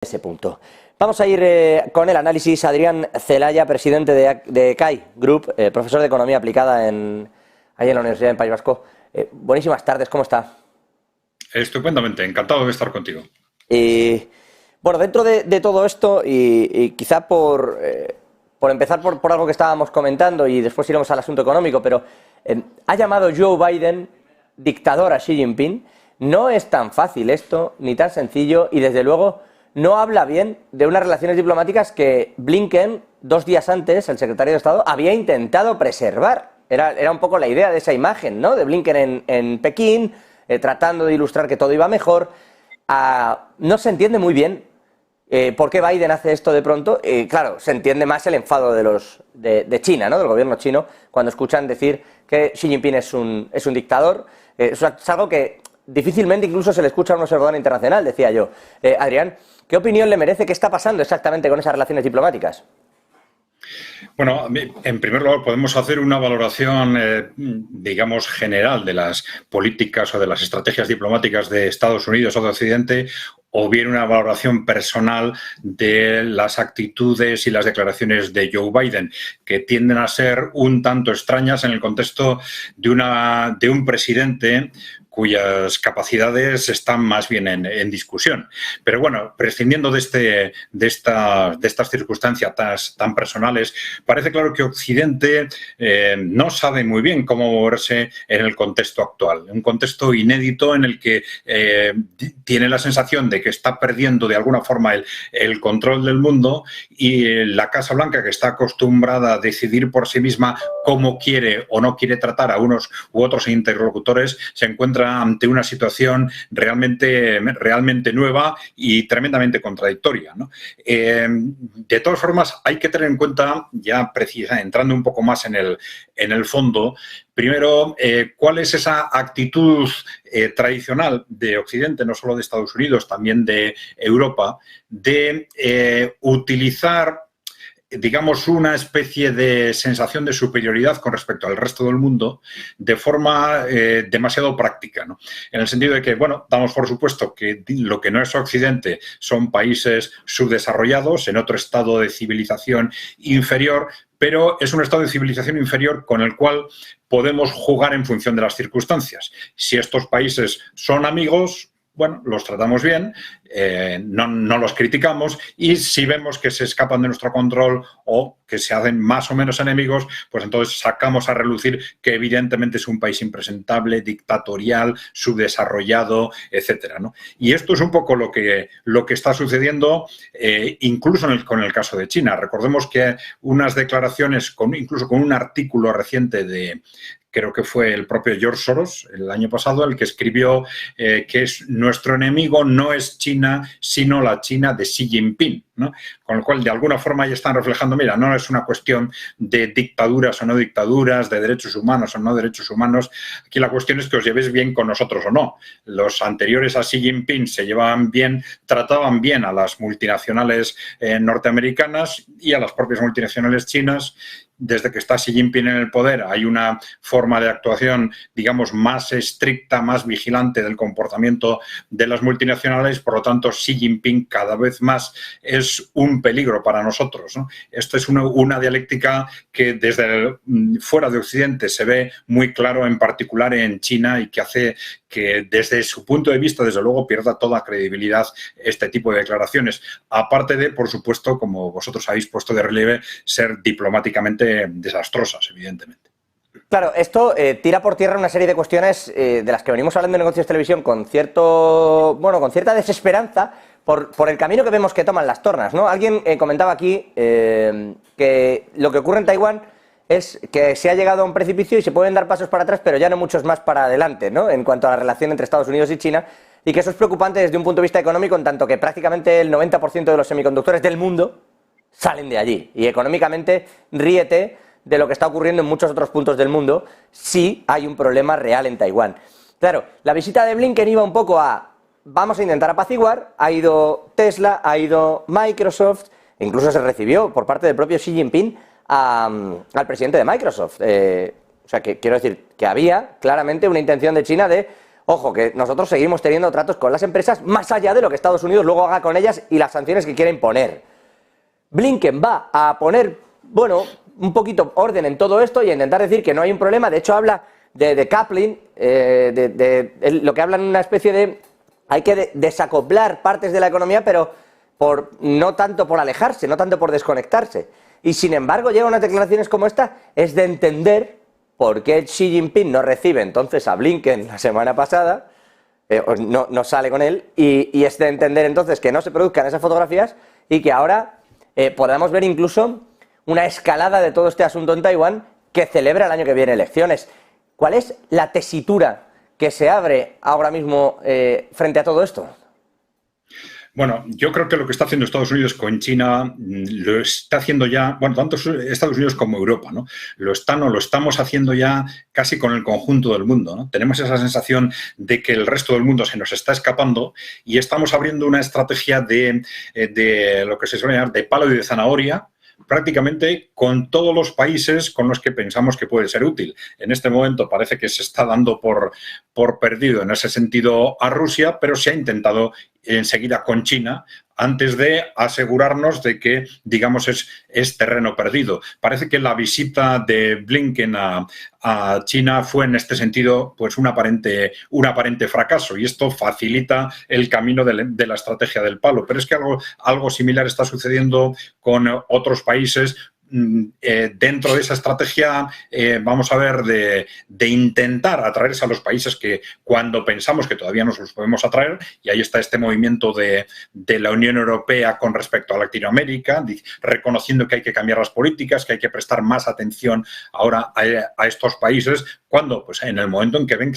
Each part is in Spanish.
Ese punto. Vamos a ir con el análisis. Adrián Celaya, presidente de CAI Group, profesor de Economía Aplicada ahí en la Universidad del País Vasco. Buenísimas tardes, ¿cómo está? Estupendamente, encantado de estar contigo. Bueno, dentro de todo esto, y quizá por empezar por algo que estábamos comentando y después iremos al asunto económico, pero ha llamado Joe Biden dictador a Xi Jinping. No es tan fácil esto, ni tan sencillo, y desde luego no habla bien de unas relaciones diplomáticas que Blinken, 2 días antes, el secretario de Estado, había intentado preservar. Era un poco la idea de esa imagen, ¿no?, de Blinken en Pekín, tratando de ilustrar que todo iba mejor. No se entiende muy bien por qué Biden hace esto de pronto. Claro, se entiende más el enfado de China, ¿no?, del gobierno chino, cuando escuchan decir que Xi Jinping es un dictador. Es algo que difícilmente incluso se le escucha a un observador internacional, decía yo. Adrián, ¿qué opinión le merece? ¿Qué está pasando exactamente con esas relaciones diplomáticas? Bueno, en primer lugar podemos hacer una valoración, digamos, general de las políticas o de las estrategias diplomáticas de Estados Unidos o de Occidente, o bien una valoración personal de las actitudes y las declaraciones de Joe Biden, que tienden a ser un tanto extrañas en el contexto de un presidente cuyas capacidades están más bien en discusión. Pero bueno, prescindiendo de estas circunstancias tan personales, parece claro que Occidente no sabe muy bien cómo moverse en el contexto actual, un contexto inédito en el que tiene la sensación de que está perdiendo de alguna forma el control del mundo, y la Casa Blanca, que está acostumbrada a decidir por sí misma cómo quiere o no quiere tratar a unos u otros interlocutores, se encuentra ante una situación realmente nueva y tremendamente contradictoria, ¿no? De todas formas, hay que tener en cuenta, ya entrando un poco más en el fondo, primero, cuál es esa actitud tradicional de Occidente, no solo de Estados Unidos, también de Europa, de utilizar, digamos, una especie de sensación de superioridad con respecto al resto del mundo de forma demasiado práctica, ¿no? En el sentido de que, bueno, damos por supuesto que lo que no es Occidente son países subdesarrollados, en otro estado de civilización inferior, pero es un estado de civilización inferior con el cual podemos jugar en función de las circunstancias. Si estos países son amigos, bueno, los tratamos bien, no los criticamos, y si vemos que se escapan de nuestro control o que se hacen más o menos enemigos, pues entonces sacamos a relucir que evidentemente es un país impresentable, dictatorial, subdesarrollado, etcétera, ¿no? Y esto es un poco lo que está sucediendo incluso con el caso de China. Recordemos que unas declaraciones, incluso con un artículo reciente creo que fue el propio George Soros el año pasado, el que escribió que nuestro enemigo no es China, sino la China de Xi Jinping, ¿no? Con lo cual, de alguna forma, ya están reflejando, mira, no es una cuestión de dictaduras o no dictaduras, de derechos humanos o no derechos humanos. Aquí la cuestión es que os llevéis bien con nosotros o no. Los anteriores a Xi Jinping se llevaban bien, trataban bien a las multinacionales norteamericanas y a las propias multinacionales chinas. Desde que está Xi Jinping en el poder hay una forma de actuación, digamos, más estricta, más vigilante del comportamiento de las multinacionales. Por lo tanto, Xi Jinping cada vez más es un peligro para nosotros, ¿no? Esto es una dialéctica que desde fuera de Occidente se ve muy claro, en particular en China, y que hace que desde su punto de vista, desde luego, pierda toda credibilidad este tipo de declaraciones. Aparte de, por supuesto, como vosotros habéis puesto de relieve, ser diplomáticamente desastrosas, evidentemente. Claro, esto tira por tierra una serie de cuestiones de las que venimos hablando en Negocios Televisión con cierta desesperanza por el camino que vemos que toman las tornas, ¿no? Alguien comentaba aquí que lo que ocurre en Taiwán es que se ha llegado a un precipicio y se pueden dar pasos para atrás, pero ya no muchos más para adelante, ¿no?, en cuanto a la relación entre Estados Unidos y China, y que eso es preocupante desde un punto de vista económico, en tanto que prácticamente el 90% de los semiconductores del mundo salen de allí. Y económicamente, ríete de lo que está ocurriendo en muchos otros puntos del mundo si hay un problema real en Taiwán. Claro, la visita de Blinken iba un poco a vamos a intentar apaciguar. Ha ido Tesla, ha ido Microsoft, incluso se recibió por parte del propio Xi Jinping al presidente de Microsoft. O sea, que quiero decir que había claramente una intención de China de, Ojo, que nosotros seguimos teniendo tratos con las empresas más allá de lo que Estados Unidos luego haga con ellas y las sanciones que quiera imponer. Blinken va a poner, bueno, un poquito orden en todo esto y a intentar decir que no hay un problema. De hecho, habla de decoupling, lo que habla en una especie de... Hay que desacoplar partes de la economía, pero no tanto por alejarse, no tanto por desconectarse. Y sin embargo, llegan unas declaraciones como esta, es de entender por qué Xi Jinping no recibe entonces a Blinken la semana pasada, no sale con él, y es de entender entonces que no se produzcan esas fotografías y que ahora podamos ver incluso una escalada de todo este asunto en Taiwán, que celebra el año que viene elecciones. ¿Cuál es la tesitura que se abre ahora mismo frente a todo esto? Bueno, yo creo que lo que está haciendo Estados Unidos con China lo está haciendo ya, bueno, tanto Estados Unidos como Europa, ¿no? Lo estamos haciendo ya casi con el conjunto del mundo, ¿no? Tenemos esa sensación de que el resto del mundo se nos está escapando y estamos abriendo una estrategia de lo que se suele llamar de palo y de zanahoria, prácticamente con todos los países con los que pensamos que puede ser útil. En este momento parece que se está dando por perdido en ese sentido a Rusia, pero se ha intentado enseguida con China antes de asegurarnos de que, digamos, es terreno perdido. Parece que la visita de Blinken a China fue en este sentido pues un aparente fracaso, y esto facilita el camino de la estrategia del palo. Pero es que algo similar está sucediendo con otros países. Dentro de esa estrategia, vamos a ver, de intentar atraerse a los países que cuando pensamos que todavía nos los podemos atraer, y ahí está este movimiento de la Unión Europea con respecto a Latinoamérica, reconociendo que hay que cambiar las políticas, que hay que prestar más atención ahora a estos países, cuando pues en el momento en que ven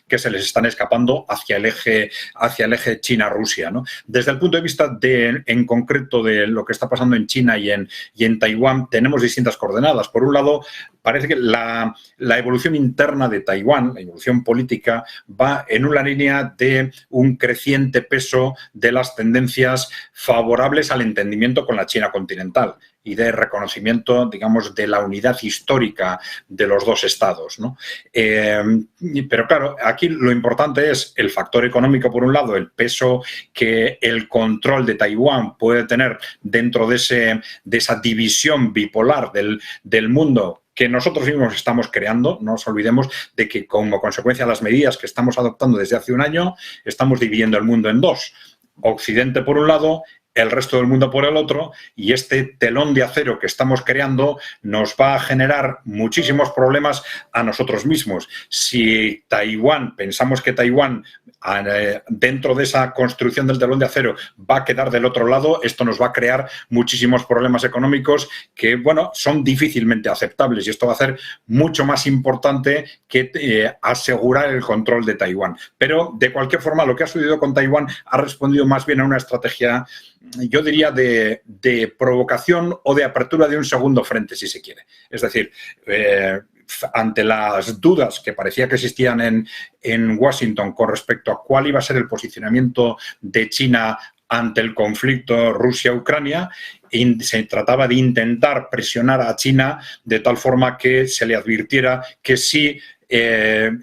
que se les están escapando hacia el eje China-Rusia, ¿no? Desde el punto de vista en concreto de lo que está pasando en China y en Taiwán, tenemos distintas coordenadas. Por un lado, parece que la evolución interna de Taiwán, la evolución política, va en una línea de un creciente peso de las tendencias favorables al entendimiento con la China continental y de reconocimiento, digamos, de la unidad histórica de los dos estados, ¿no? Pero claro, aquí lo importante es el factor económico, por un lado, el peso que el control de Taiwán puede tener dentro de esa división bipolar del mundo que nosotros mismos estamos creando. No nos olvidemos de que, como consecuencia de las medidas que estamos adoptando desde hace un año, estamos dividiendo el mundo en dos. Occidente por un lado, el resto del mundo por el otro, y este telón de acero que estamos creando nos va a generar muchísimos problemas a nosotros mismos. Si pensamos que Taiwán, dentro de esa construcción del telón de acero, va a quedar del otro lado, esto nos va a crear muchísimos problemas económicos que, bueno, son difícilmente aceptables, y esto va a ser mucho más importante que asegurar el control de Taiwán. Pero, de cualquier forma, lo que ha sucedido con Taiwán ha respondido más bien a una estrategia, yo diría, de provocación o de apertura de un segundo frente, si se quiere. Es decir, ante las dudas que parecía que existían en Washington con respecto a cuál iba a ser el posicionamiento de China ante el conflicto Rusia-Ucrania, se trataba de intentar presionar a China de tal forma que se le advirtiera que si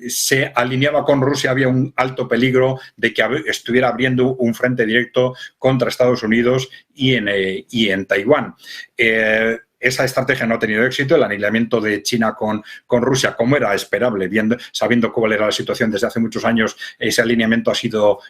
se alineaba con Rusia había un alto peligro de que estuviera abriendo un frente directo contra Estados Unidos y en Taiwán. Esa estrategia no ha tenido éxito. El alineamiento de China con Rusia, como era esperable, sabiendo cuál era la situación desde hace muchos años, ese alineamiento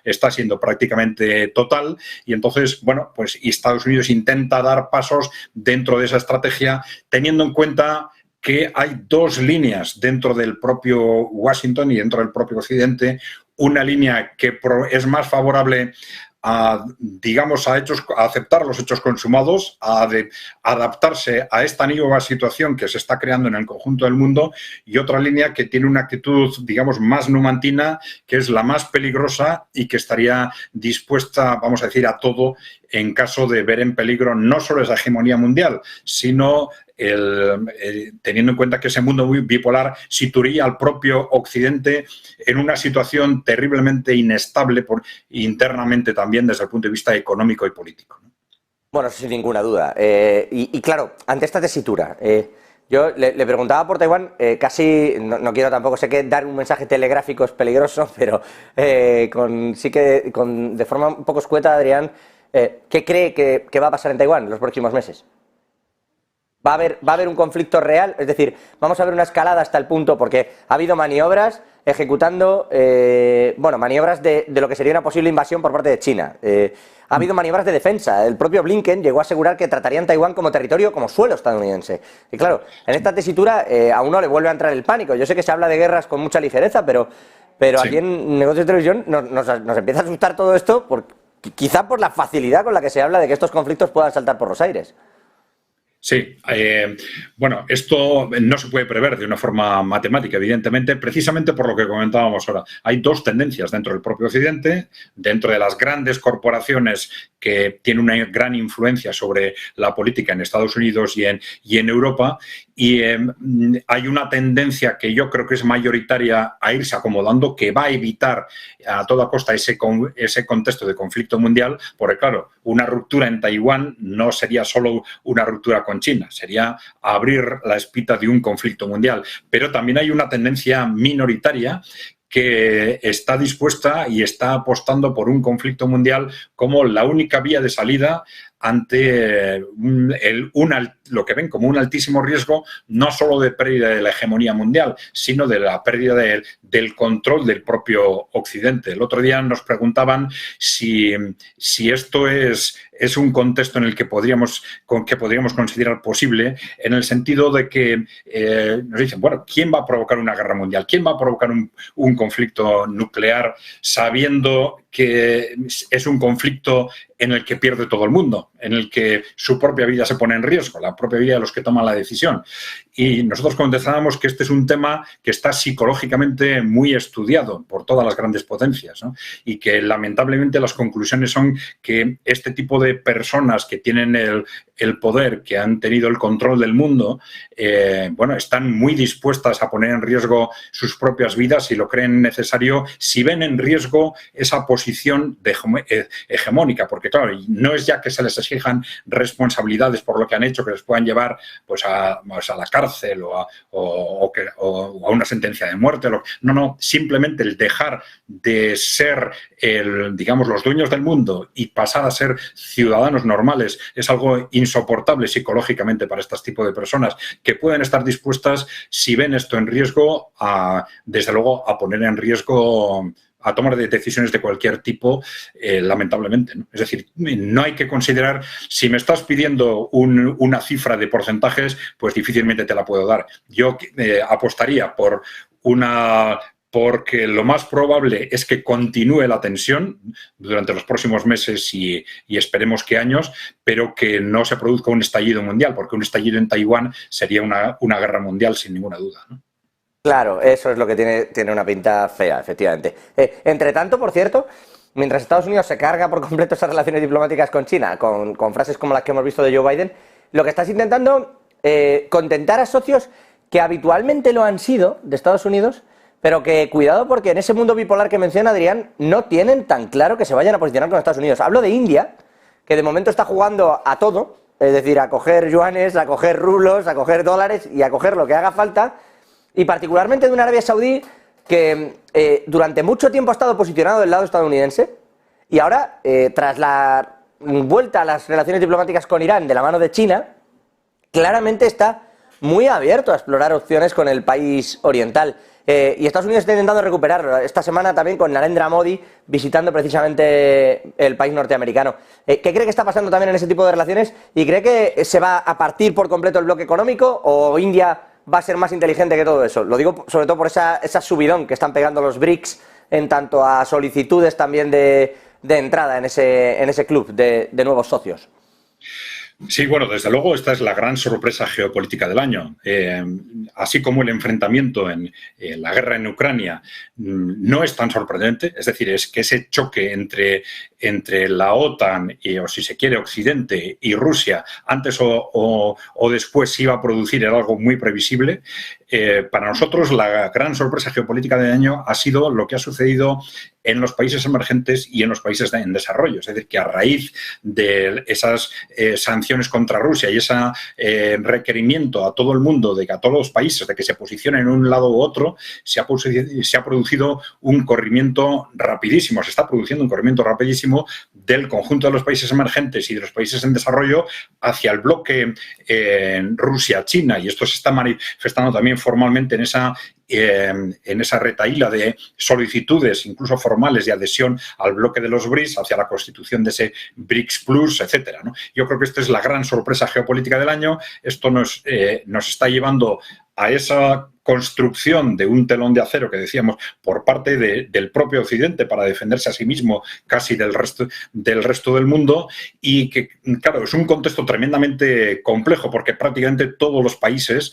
está siendo prácticamente total. Y entonces, bueno, pues Estados Unidos intenta dar pasos dentro de esa estrategia, teniendo en cuenta que hay dos líneas dentro del propio Washington y dentro del propio Occidente. Una línea que es más favorable a aceptar los hechos consumados, a adaptarse a esta nueva situación que se está creando en el conjunto del mundo, y otra línea que tiene una actitud, digamos, más numantina, que es la más peligrosa y que estaría dispuesta, vamos a decir, a todo en caso de ver en peligro no solo esa hegemonía mundial, sino teniendo en cuenta que ese mundo bipolar situaría al propio Occidente en una situación terriblemente inestable internamente también desde el punto de vista económico y político, ¿no? Bueno, sin ninguna duda. Y claro, ante esta tesitura, Yo le preguntaba por Taiwán, casi, no quiero tampoco, sé que dar un mensaje telegráfico es peligroso, pero de forma un poco escueta, Adrián, ¿qué cree que va a pasar en Taiwán en los próximos meses? ¿Va a haber un conflicto real? Es decir, vamos a ver una escalada hasta el punto, porque ha habido maniobras ejecutando, maniobras de lo que sería una posible invasión por parte de China. Ha habido maniobras de defensa. El propio Blinken llegó a asegurar que tratarían Taiwán como territorio, como suelo estadounidense. Y claro, en esta tesitura a uno le vuelve a entrar el pánico. Yo sé que se habla de guerras con mucha ligereza, pero sí, aquí en Negocios de Televisión nos empieza a asustar todo esto, quizá por la facilidad con la que se habla de que estos conflictos puedan saltar por los aires. Sí, esto no se puede prever de una forma matemática, evidentemente, precisamente por lo que comentábamos ahora. Hay dos tendencias dentro del propio Occidente, dentro de las grandes corporaciones que tienen una gran influencia sobre la política en Estados Unidos y en Europa, y hay una tendencia que yo creo que es mayoritaria a irse acomodando, que va a evitar a toda costa ese contexto de conflicto mundial, porque claro, una ruptura en Taiwán no sería solo una ruptura con China, sería abrir la espita de un conflicto mundial. Pero también hay una tendencia minoritaria que está dispuesta y está apostando por un conflicto mundial como la única vía de salida ante lo que ven como un altísimo riesgo, no solo de pérdida de la hegemonía mundial, sino de la pérdida del control del propio Occidente. El otro día nos preguntaban si esto es un contexto en el que podríamos considerar posible, en el sentido de que nos dicen, bueno, ¿quién va a provocar una guerra mundial? ¿Quién va a provocar un conflicto nuclear sabiendo que es un conflicto en el que pierde todo el mundo, en el que su propia vida se pone en riesgo, la propia vida de los que toman la decisión? Y nosotros contestábamos que este es un tema que está psicológicamente muy estudiado por todas las grandes potencias, ¿no? Y que lamentablemente las conclusiones son que este tipo de personas que tienen el poder, que han tenido el control del mundo, están muy dispuestas a poner en riesgo sus propias vidas si lo creen necesario, si ven en riesgo esa posición hegemónica, porque claro, no es ya que se les exijan responsabilidades por lo que han hecho que les puedan llevar pues a la cárcel o a una sentencia de muerte. No, simplemente el dejar de ser los dueños del mundo y pasar a ser ciudadanos normales es algo insoportable psicológicamente para este tipo de personas, que pueden estar dispuestas, si ven esto en riesgo, desde luego a poner en riesgo, a tomar decisiones de cualquier tipo, lamentablemente, ¿no? Es decir, no hay que considerar, si me estás pidiendo una cifra de porcentajes, pues difícilmente te la puedo dar. Yo apostaría porque lo más probable es que continúe la tensión durante los próximos meses y esperemos que años, pero que no se produzca un estallido mundial, porque un estallido en Taiwán sería una guerra mundial sin ninguna duda, ¿no? Claro, eso es lo que tiene una pinta fea, efectivamente. Entre tanto, por cierto, mientras Estados Unidos se carga por completo esas relaciones diplomáticas con China, con frases como las que hemos visto de Joe Biden, lo que estás intentando contentar a socios que habitualmente lo han sido de Estados Unidos, pero que cuidado, porque en ese mundo bipolar que menciona Adrián no tienen tan claro que se vayan a posicionar con Estados Unidos. Hablo de India, que de momento está jugando a todo, es decir, a coger yuanes, a coger rublos, a coger dólares y a coger lo que haga falta, y particularmente de una Arabia Saudí que durante mucho tiempo ha estado posicionado del lado estadounidense y ahora, tras la vuelta a las relaciones diplomáticas con Irán de la mano de China, claramente está muy abierto a explorar opciones con el país oriental. Y Estados Unidos está intentando recuperarlo. Esta semana también con Narendra Modi visitando precisamente el país norteamericano. ¿Qué cree que está pasando también en ese tipo de relaciones? ¿Y cree que se va a partir por completo el bloque económico o India va a ser más inteligente que todo eso? Lo digo sobre todo por esa subidón que están pegando los BRICS en tanto a solicitudes también de entrada en ese club de nuevos socios. Sí, bueno, desde luego esta es la gran sorpresa geopolítica del año. Así como el enfrentamiento en la guerra en Ucrania no es tan sorprendente, es decir, es que ese choque entre la OTAN o si se quiere Occidente y Rusia antes o después se iba a producir, era algo muy previsible. para nosotros la gran sorpresa geopolítica del año ha sido lo que ha sucedido en los países emergentes y en los países en desarrollo. Es decir, que a raíz de esas sanciones contra Rusia y ese requerimiento a todo el mundo, de que a todos los países, de que se posicionen en un lado u otro, se ha producido un corrimiento rapidísimo, se está produciendo un corrimiento rapidísimo del conjunto de los países emergentes y de los países en desarrollo hacia el bloque Rusia-China, y esto se está manifestando también formalmente en esa retahíla de solicitudes, incluso formales, de adhesión al bloque de los BRICS, hacia la constitución de ese BRICS Plus, etcétera, ¿no? Yo creo que esta es la gran sorpresa geopolítica del año. Esto nos está llevando a esa construcción de un telón de acero que decíamos por parte del propio Occidente para defenderse a sí mismo casi del resto del mundo, y que, claro, es un contexto tremendamente complejo porque prácticamente todos los países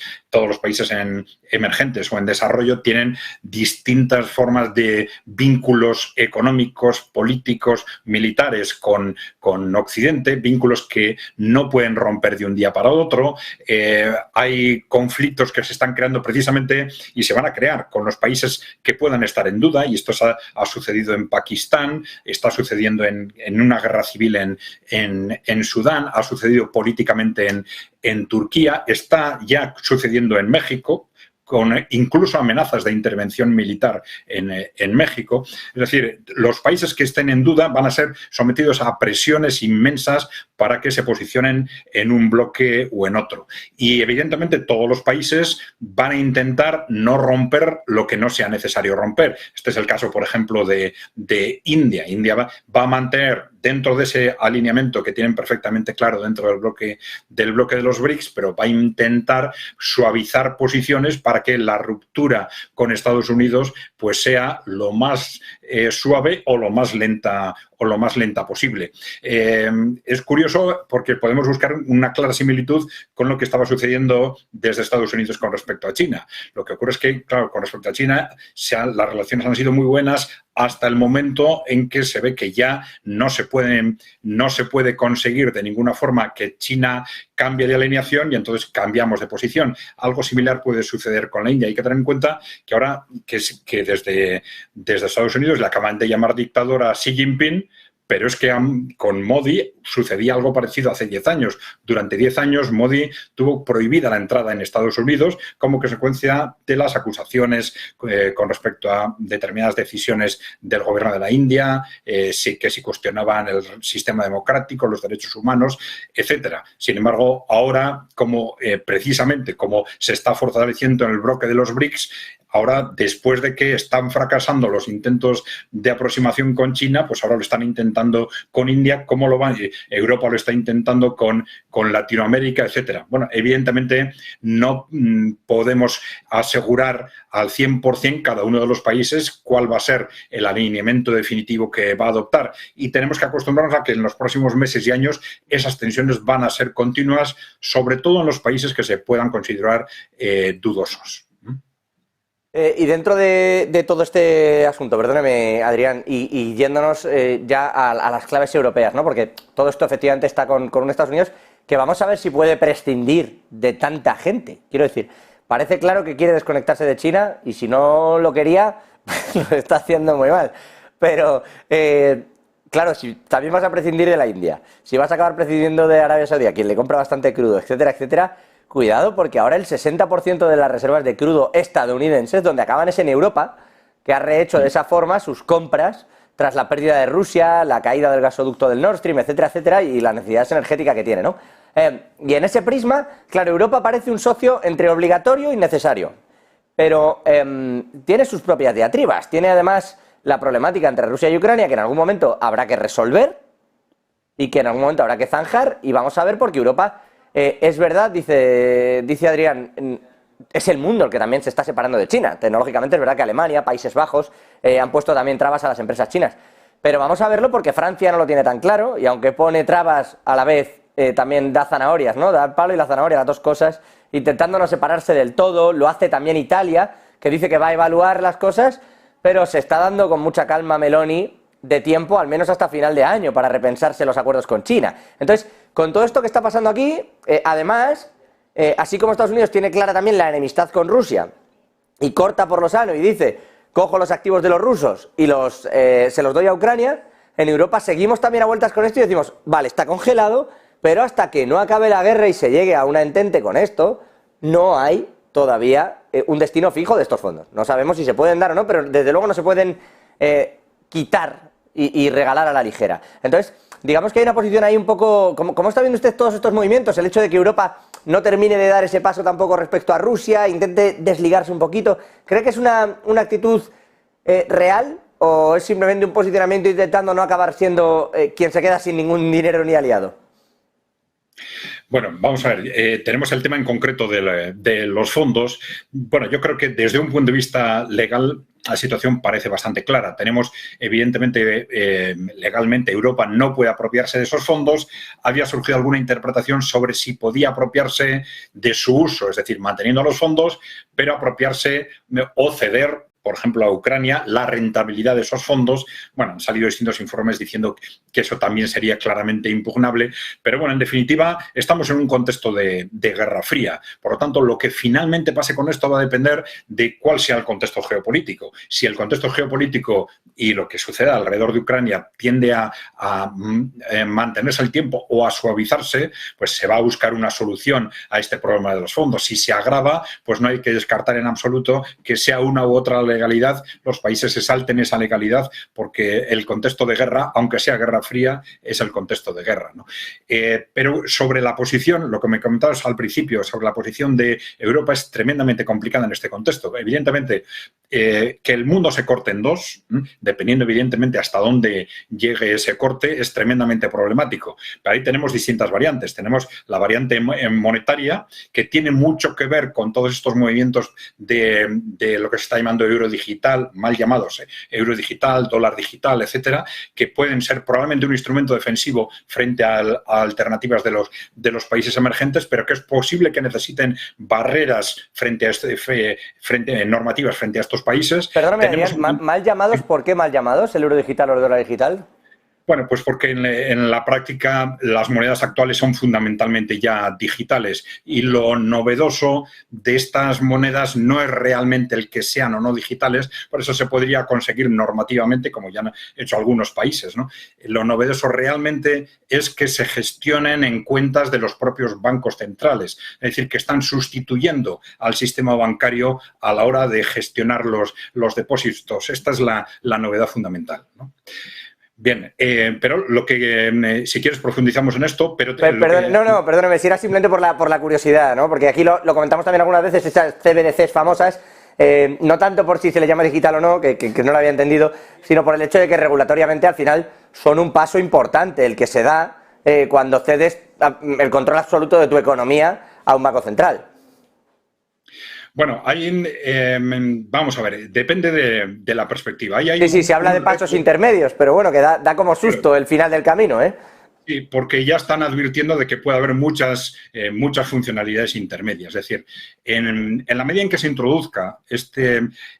emergentes o en desarrollo tienen distintas formas de vínculos económicos, políticos, militares con Occidente, vínculos que no pueden romper de un día para otro. Hay conflictos que se están creando precisamente y se van a crear con los países que puedan estar en duda, y esto ha sucedido en Pakistán, está sucediendo en una guerra civil en Sudán, ha sucedido políticamente en Turquía, está ya sucediendo en México, con incluso amenazas de intervención militar en México. Es decir, los países que estén en duda van a ser sometidos a presiones inmensas para que se posicionen en un bloque o en otro. Y evidentemente todos los países van a intentar no romper lo que no sea necesario romper. Este es el caso, por ejemplo, de India. India va a mantener dentro de ese alineamiento que tienen perfectamente claro dentro del bloque de los BRICS, pero va a intentar suavizar posiciones para que la ruptura con Estados Unidos pues sea lo más suave o lo más lenta posible. Es curioso porque podemos buscar una clara similitud con lo que estaba sucediendo desde Estados Unidos con respecto a China. Lo que ocurre es que, claro, con respecto a China, las relaciones han sido muy buenas hasta el momento en que se ve que ya no se puede conseguir de ninguna forma que China cambie de alineación, y entonces cambiamos de posición. Algo similar puede suceder con la India. Hay que tener en cuenta que ahora que desde Estados Unidos le acaban de llamar dictador a Xi Jinping, pero es que con Modi sucedía algo parecido hace 10 años. Durante 10 años Modi tuvo prohibida la entrada en Estados Unidos como consecuencia de las acusaciones con respecto a determinadas decisiones del gobierno de la India, que si cuestionaban el sistema democrático, los derechos humanos, etcétera. Sin embargo, ahora, precisamente como se está fortaleciendo en el bloque de los BRICS, ahora, después de que están fracasando los intentos de aproximación con China, pues ahora lo están intentando con India. ¿Cómo lo van? Europa lo está intentando con Latinoamérica, etcétera. Bueno, evidentemente no podemos asegurar al 100% cada uno de los países cuál va a ser el alineamiento definitivo que va a adoptar, y tenemos que acostumbrarnos a que en los próximos meses y años esas tensiones van a ser continuas, sobre todo en los países que se puedan considerar dudosos. Y dentro de todo este asunto, perdóname, Adrián, y yéndonos ya a las claves europeas, ¿no? Porque todo esto efectivamente está con un Estados Unidos que vamos a ver si puede prescindir de tanta gente. Quiero decir, parece claro que quiere desconectarse de China, y si no lo quería, lo está haciendo muy mal. Pero, claro, si también vas a prescindir de la India, si vas a acabar prescindiendo de Arabia Saudí, a quien le compra bastante crudo, etcétera, etcétera, cuidado, porque ahora el 60% de las reservas de crudo estadounidenses, donde acaban, es en Europa, que ha rehecho de esa forma sus compras tras la pérdida de Rusia, la caída del gasoducto del Nord Stream, etcétera, etcétera, y la necesidad energética que tiene, ¿no? Y en ese prisma, claro, Europa parece un socio entre obligatorio y necesario, pero tiene sus propias diatribas. Tiene además la problemática entre Rusia y Ucrania, que en algún momento habrá que resolver y que en algún momento habrá que zanjar, y vamos a ver, porque Europa... es verdad, dice Adrián, es el mundo el que también se está separando de China. Tecnológicamente es verdad que Alemania, Países Bajos han puesto también trabas a las empresas chinas. Pero vamos a verlo porque Francia no lo tiene tan claro, y aunque pone trabas, a la vez también da zanahorias, ¿no? Da el palo y la zanahoria, las dos cosas, intentando no separarse del todo. Lo hace también Italia, que dice que va a evaluar las cosas, pero se está dando con mucha calma Meloni de tiempo, al menos hasta final de año, para repensarse los acuerdos con China. Entonces, con todo esto que está pasando aquí, además, así como Estados Unidos tiene clara también la enemistad con Rusia y corta por lo sano y dice, cojo los activos de los rusos y se los doy a Ucrania, en Europa seguimos también a vueltas con esto y decimos, vale, está congelado, pero hasta que no acabe la guerra y se llegue a una entente con esto, no hay todavía un destino fijo de estos fondos. No sabemos si se pueden dar o no, pero desde luego no se pueden quitar y regalar a la ligera. Entonces, digamos que hay una posición ahí un poco... ¿Cómo está viendo usted todos estos movimientos? El hecho de que Europa no termine de dar ese paso tampoco respecto a Rusia, intente desligarse un poquito. ¿Cree que es una actitud real o es simplemente un posicionamiento intentando no acabar siendo quien se queda sin ningún dinero ni aliado? Bueno, vamos a ver, tenemos el tema en concreto de los fondos. Bueno, yo creo que desde un punto de vista legal la situación parece bastante clara. Tenemos, evidentemente, legalmente Europa no puede apropiarse de esos fondos. Había surgido alguna interpretación sobre si podía apropiarse de su uso, es decir, manteniendo los fondos, pero apropiarse o ceder, por ejemplo, a Ucrania, la rentabilidad de esos fondos. Bueno, han salido distintos informes diciendo que eso también sería claramente impugnable, pero bueno, en definitiva, estamos en un contexto de Guerra Fría. Por lo tanto, lo que finalmente pase con esto va a depender de cuál sea el contexto geopolítico. Si el contexto geopolítico y lo que suceda alrededor de Ucrania tiende a mantenerse el tiempo o a suavizarse, pues se va a buscar una solución a este problema de los fondos. Si se agrava, pues no hay que descartar en absoluto que sea una u otra legalidad, los países se salten esa legalidad porque el contexto de guerra, aunque sea Guerra Fría, es el contexto de guerra, ¿no? Pero sobre la posición, lo que me comentabas al principio, sobre la posición de Europa es tremendamente complicada en este contexto. Evidentemente, que el mundo se corte en dos, dependiendo evidentemente hasta dónde llegue ese corte, es tremendamente problemático. Pero ahí tenemos distintas variantes. Tenemos la variante monetaria, que tiene mucho que ver con todos estos movimientos de lo que se está llamando euro digital, mal llamados, euro digital, dólar digital, etcétera, que pueden ser probablemente un instrumento defensivo frente a alternativas de los países emergentes, pero que es posible que necesiten barreras normativas frente a estos países. Perdóname, Adrián, mal llamados, ¿por qué mal llamados el euro digital o el dólar digital? Bueno, pues porque en la práctica las monedas actuales son fundamentalmente ya digitales y lo novedoso de estas monedas no es realmente el que sean o no digitales, por eso se podría conseguir normativamente, como ya han hecho algunos países, ¿no? Lo novedoso realmente es que se gestionen en cuentas de los propios bancos centrales, es decir, que están sustituyendo al sistema bancario a la hora de gestionar los depósitos. Esta es la novedad fundamental, ¿no? Bien, pero lo que, si quieres, profundizamos en esto, pero... Perdóname, si era simplemente por la curiosidad, ¿no? Porque aquí lo comentamos también algunas veces, esas CBDCs famosas, no tanto por si se le llama digital o no, que no lo había entendido, sino por el hecho de que regulatoriamente al final son un paso importante el que se da cuando cedes el control absoluto de tu economía a un banco central. Bueno, vamos a ver, depende de la perspectiva. Sí, se habla de pasos intermedios, pero bueno, que da como susto el final del camino, ¿eh? Sí, porque ya están advirtiendo de que puede haber muchas funcionalidades intermedias. Es decir, en la medida en que se introduzca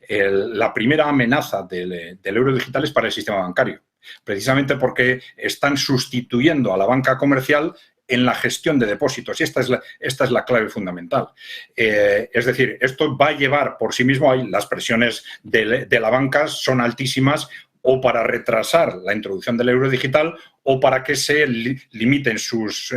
la primera amenaza del euro digital es para el sistema bancario, precisamente porque están sustituyendo a la banca comercial en la gestión de depósitos, y esta es la clave fundamental. Es decir, esto va a llevar por sí mismo, las presiones de la banca son altísimas, o para retrasar la introducción del euro digital o para que se limiten sus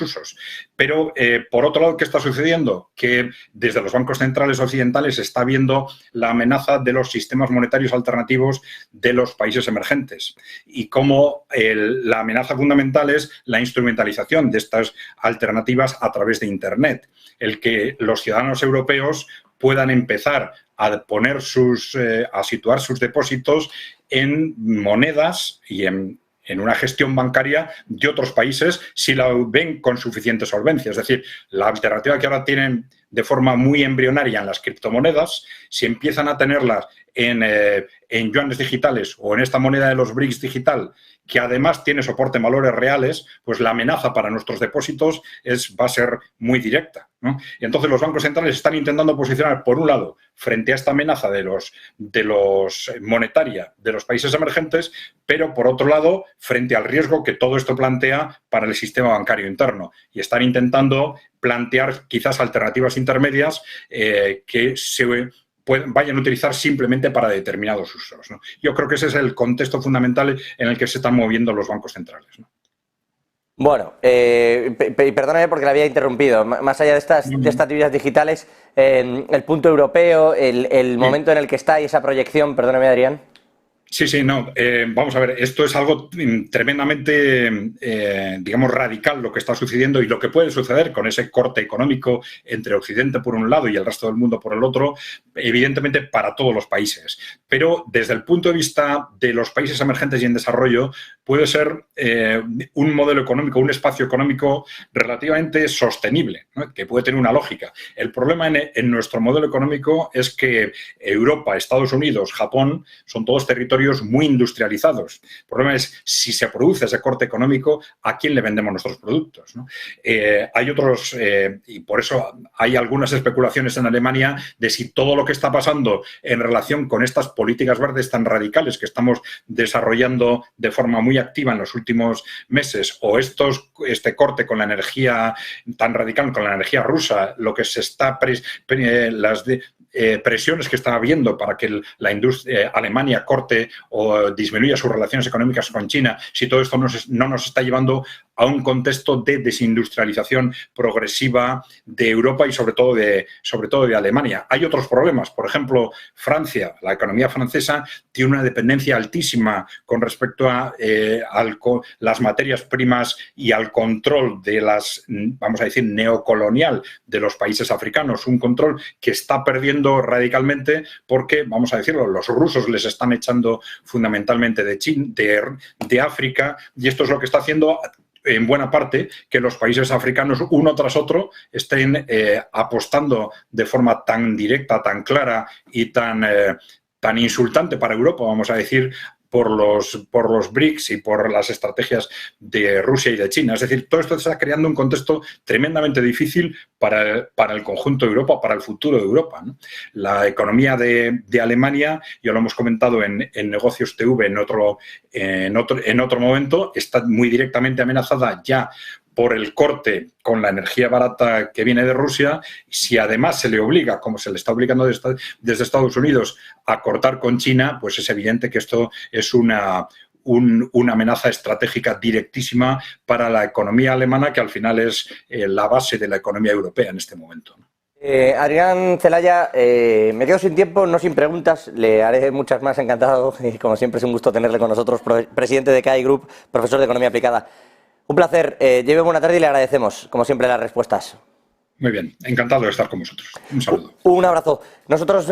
usos. Pero, por otro lado, ¿qué está sucediendo? Que desde los bancos centrales occidentales se está viendo la amenaza de los sistemas monetarios alternativos de los países emergentes y cómo la amenaza fundamental es la instrumentalización de estas alternativas a través de Internet. El que los ciudadanos europeos puedan empezar a situar sus depósitos en monedas y en una gestión bancaria de otros países si la ven con suficiente solvencia. Es decir, la alternativa que ahora tienen de forma muy embrionaria en las criptomonedas, si empiezan a tenerlas en yuanes digitales o en esta moneda de los BRICS digital, que además tiene soporte en valores reales, pues la amenaza para nuestros depósitos va a ser muy directa, ¿no? Y entonces los bancos centrales están intentando posicionar, por un lado, frente a esta amenaza de los monetaria de los países emergentes, pero por otro lado, frente al riesgo que todo esto plantea para el sistema bancario interno. Y están intentando plantear quizás alternativas intermedias que se vayan a utilizar simplemente para determinados usos, ¿no? Yo creo que ese es el contexto fundamental en el que se están moviendo los bancos centrales, ¿no? Bueno, perdóname porque la había interrumpido. Más allá de estas divisas digitales, el punto europeo, el momento en el que está y esa proyección, perdóname, Adrián. Sí, no. Vamos a ver, esto es algo tremendamente, digamos, radical lo que está sucediendo y lo que puede suceder con ese corte económico entre Occidente por un lado y el resto del mundo por el otro, evidentemente para todos los países. Pero desde el punto de vista de los países emergentes y en desarrollo, puede ser un modelo económico, un espacio económico relativamente sostenible, ¿no? Que puede tener una lógica. El problema en nuestro modelo económico es que Europa, Estados Unidos, Japón son todos territorios muy industrializados. El problema es, si se produce ese corte económico, ¿a quién le vendemos nuestros productos, ¿no? Hay otros, y por eso hay algunas especulaciones en Alemania de si todo lo que está pasando en relación con estas políticas verdes tan radicales que estamos desarrollando de forma muy activa en los últimos meses, o este corte con la energía tan radical, con la energía rusa, lo que se está presiones que está habiendo para que la industria Alemania corte o disminuya sus relaciones económicas con China, si todo esto no nos está llevando a un contexto de desindustrialización progresiva de Europa y sobre todo de Alemania. Hay otros problemas. Por ejemplo, Francia, la economía francesa tiene una dependencia altísima con respecto a las materias primas y al control de vamos a decir, neocolonial de los países africanos. Un control que está perdiendo radicalmente porque, vamos a decirlo, los rusos les están echando fundamentalmente de África, y esto es lo que está haciendo en buena parte que los países africanos uno tras otro estén apostando de forma tan directa, tan clara y tan insultante para Europa, vamos a decir, por los BRICS y por las estrategias de Rusia y de China. Es decir, todo esto está creando un contexto tremendamente difícil para el conjunto de Europa, para el futuro de Europa, ¿no? La economía de Alemania, ya lo hemos comentado en Negocios TV en otro momento, está muy directamente amenazada ya por el corte con la energía barata que viene de Rusia. Si además se le obliga, como se le está obligando desde Estados Unidos, a cortar con China, pues es evidente que esto es una amenaza estratégica directísima para la economía alemana, que al final es la base de la economía europea en este momento, ¿no? Adrián Celaya, me quedo sin tiempo, no sin preguntas, le haré muchas más, encantado, y como siempre es un gusto tenerle con nosotros, presidente de CAI Group, profesor de Economía Aplicada. Un placer, lleve buena tarde y le agradecemos, como siempre, las respuestas. Muy bien, encantado de estar con vosotros. Un saludo. Un abrazo. Nosotros